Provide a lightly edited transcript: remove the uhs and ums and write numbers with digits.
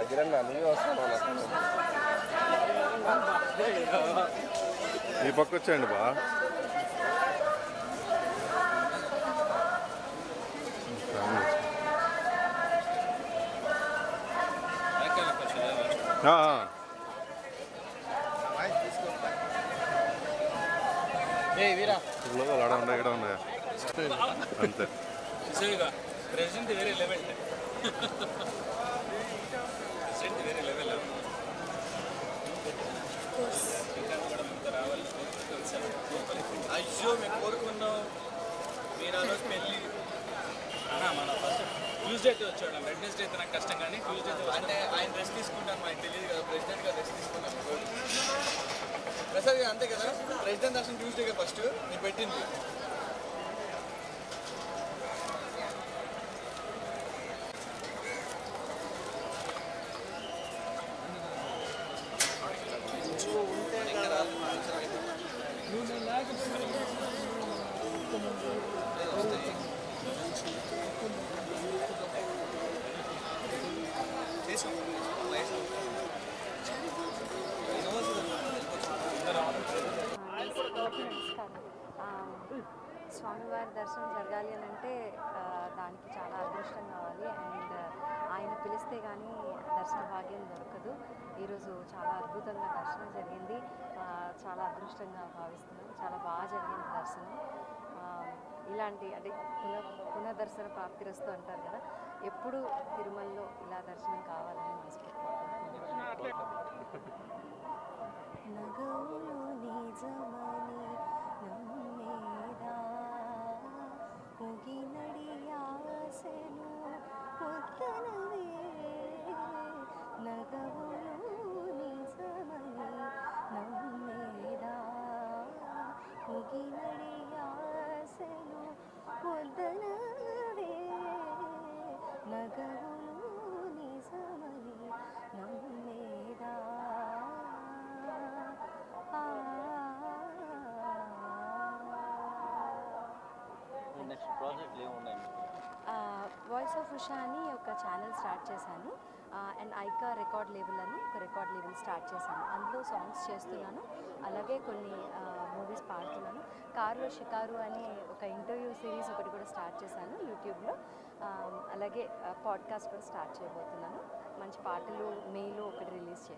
గిరన్నా నీవే వస్తాను ఈ పక్క వచ్చేయండి బా. ఆడ ఉండే ఇక్కడ ఉండే అంతే. ప్రెసిడెంట్ వేరే లెవెల్ వేరే లెవెల్ రావాలి. అయ్యో మేము కోరుకున్నాం మీరు ఆ రోజు పెళ్ళి మన ఫస్ట్ ట్యూస్డే వచ్చాడు. వెడ్నెస్డే అయితే నాకు కష్టం, కానీ ట్యూస్డే అంటే ఆయన రెస్ట్ తీసుకుంటాను మాకు తెలియదు కదా. ప్రెసిడెంట్ గారు రెస్ట్ తీసుకున్నాను ప్రసాద్ గారు అంతే కదా. ప్రెసిడెంట్ దర్శనం ట్యూస్డేగా ఫస్ట్ మీరు పెట్టింది. స్వామివారి దర్శనం జరగాలి అని అంటే దానికి చాలా అదృష్టం కావాలి. అండ్ ఆయన పిలిస్తే కానీ దర్శన భాగ్యం దొరకదు. ఈరోజు చాలా అద్భుతంగా దర్శనం జరిగింది. చాలా అదృష్టంగా భావిస్తున్నాం. చాలా బాగా జరిగింది దర్శనం. ఇలాంటి అంటే పునర్దర్శన ప్రాప్తిరస్తు అంటారు కదా, ఎప్పుడు తిరుమలలో ఇలా దర్శనం కావాలని వాయిస్ ఆఫ్ ఉషా అని ఒక ఛానల్ స్టార్ట్ చేశాను. అండ్ ఐకా రికార్డ్ లేబుల్ అని ఒక రికార్డ్ లేబుల్ స్టార్ట్ చేశాను. అందులో సాంగ్స్ చేస్తున్నాను, అలాగే కొన్ని మూవీస్ పాడుతున్నాను. కారులో షికారు అని ఒక ఇంటర్వ్యూ సిరీస్ ఒకటి కూడా స్టార్ట్ చేశాను యూట్యూబ్లో. అలాగే పాడ్కాస్ట్ కూడా స్టార్ట్ చేయబోతున్నాను. మంచి పాటలు మేలో ఒకటి రిలీజ్ చేయాలి.